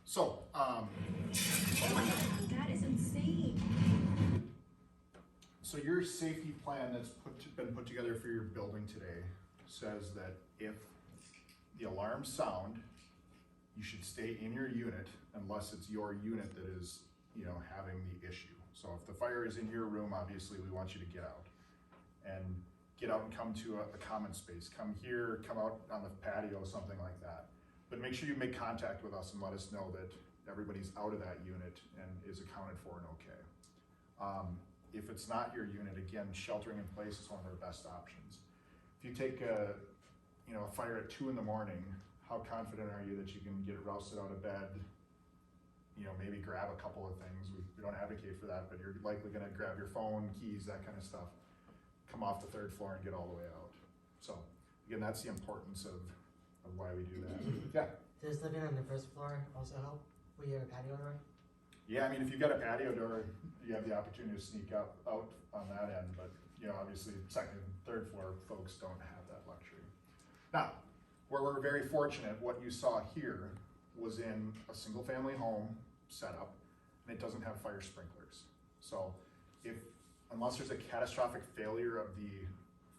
So, That is insane. so your safety plan that's been put together for your building today says that if the alarms sound, you should stay in your unit unless it's your unit that is, having the issue. So if the fire is in your room, obviously we want you to get out and come to a common space. Come here, come out on the patio, something like that. But make sure you make contact with us and let us know that everybody's out of that unit and is accounted for and okay. If it's not your unit, again, sheltering in place is one of our best options. If you take a fire at 2 in the morning, how confident are you that you can get rousted out of bed, maybe grab a couple of things? We don't advocate for that, but you're likely gonna grab your phone, keys, that kind of stuff, come off the 3rd floor and get all the way out. So again, that's the importance of why we do that. Yeah. Does living on the 1st floor also help with your patio door? Yeah, I mean, if you've got a patio door, you have the opportunity to sneak out on that end, but obviously 2nd, 3rd floor folks don't have that luxury. Now, where we're very fortunate, what you saw here was in a single family home setup, and it doesn't have fire sprinklers. So unless there's a catastrophic failure of the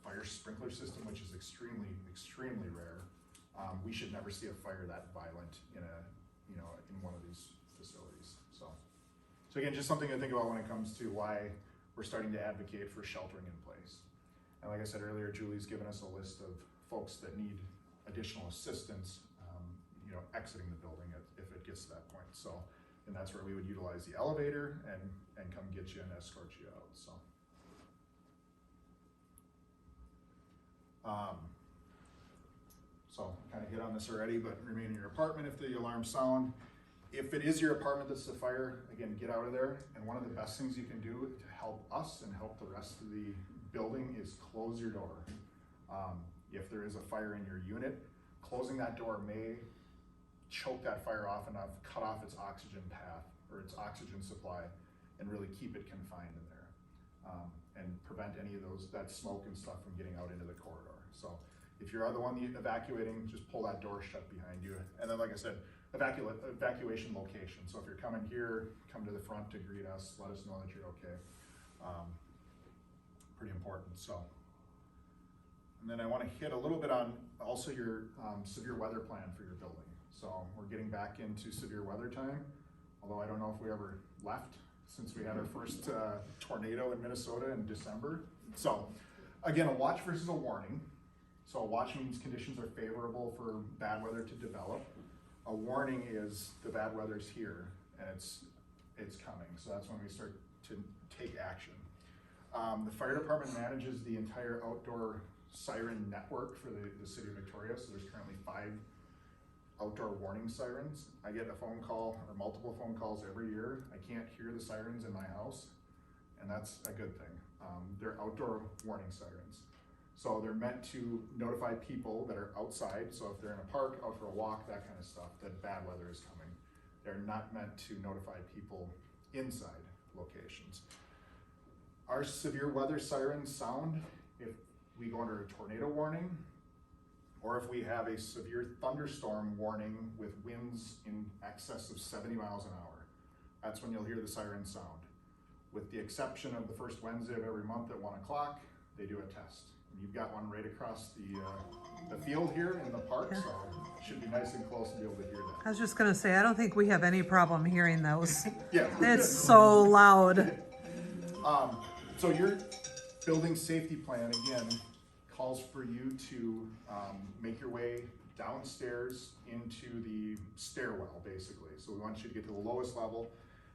fire sprinkler system, which is extremely, extremely rare, we should never see a fire that violent in one of these facilities. So again, just something to think about when it comes to why we're starting to advocate for sheltering in place. And like I said earlier, Julie's given us a list of folks that need additional assistance, exiting the building if it gets to that point. So, and that's where we would utilize the elevator and come get you and escort you out. So kind of hit on this already, but remain in your apartment if the alarms sound. If it is your apartment that's a fire, again, get out of there. And one of the best things you can do to help us and help the rest of the building is close your door. If there is a fire in your unit, closing that door may choke that fire off enough, cut off its oxygen path or its oxygen supply, and really keep it confined in there, and prevent any of that smoke and stuff from getting out into the corridor. So if you're the one evacuating, just pull that door shut behind you. And then, like I said, evacuation location. So if you're coming here, come to the front to greet us, let us know that you're okay. Pretty important. So, and then I want to hit a little bit on also your severe weather plan for your building. So we're getting back into severe weather time, although I don't know if we ever left since we had our first tornado in Minnesota in December. So again, a watch versus a warning. So a watch means conditions are favorable for bad weather to develop. A warning is the bad weather's here and it's coming. So that's when we start to take action. The fire department manages the entire outdoor siren network for the city of Victoria. So there's currently 5 outdoor warning sirens. I get a phone call or multiple phone calls every year. I can't hear the sirens in my house, and that's a good thing. They're outdoor warning sirens. So they're meant to notify people that are outside. So if they're in a park, out for a walk, that kind of stuff, that bad weather is coming. They're not meant to notify people inside locations. Our severe weather sirens sound if we go under a tornado warning, or if we have a severe thunderstorm warning with winds in excess of 70 miles an hour. That's when you'll hear the siren sound. With the exception of the first Wednesday of every month at 1 o'clock, they do a test. You've got one right across the field here in the park, so it should be nice and close to be able to hear that. I was just gonna say, I don't think we have any problem hearing those. Yeah. It's so loud. So your building safety plan, again, calls for you to make your way downstairs into the stairwell, basically. So we want you to get to the lowest level.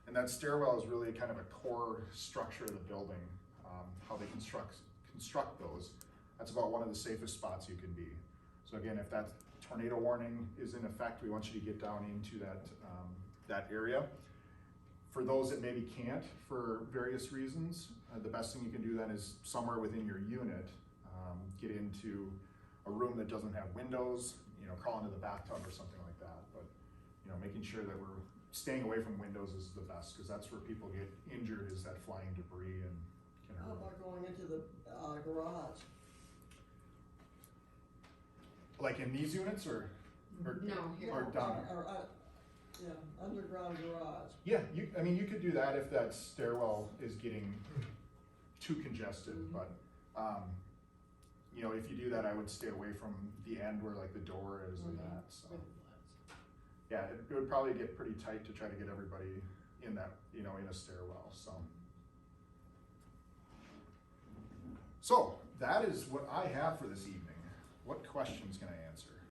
And that stairwell is really kind of a core structure of the building, how they construct those. That's about one of the safest spots you can be. So again, if that tornado warning is in effect, we want you to get down into that area. For those that maybe can't for various reasons, the best thing you can do then is somewhere within your unit, get into a room that doesn't have windows, crawl into the bathtub or something like that. But making sure that we're staying away from windows is the best, because that's where people get injured, is that flying debris and can hurt. How about going into the garage? Like in these units or No, here. or down? Yeah, underground garage. Yeah, I mean, you could do that if that stairwell is getting too congested, Mhm. but, you know, if you do that, I would stay away from the end where like the door is and Mhm. that, so. Yeah, it would probably get pretty tight to try to get everybody in that, you know, in a stairwell, so. So, that is what I have for this evening. What questions can I answer?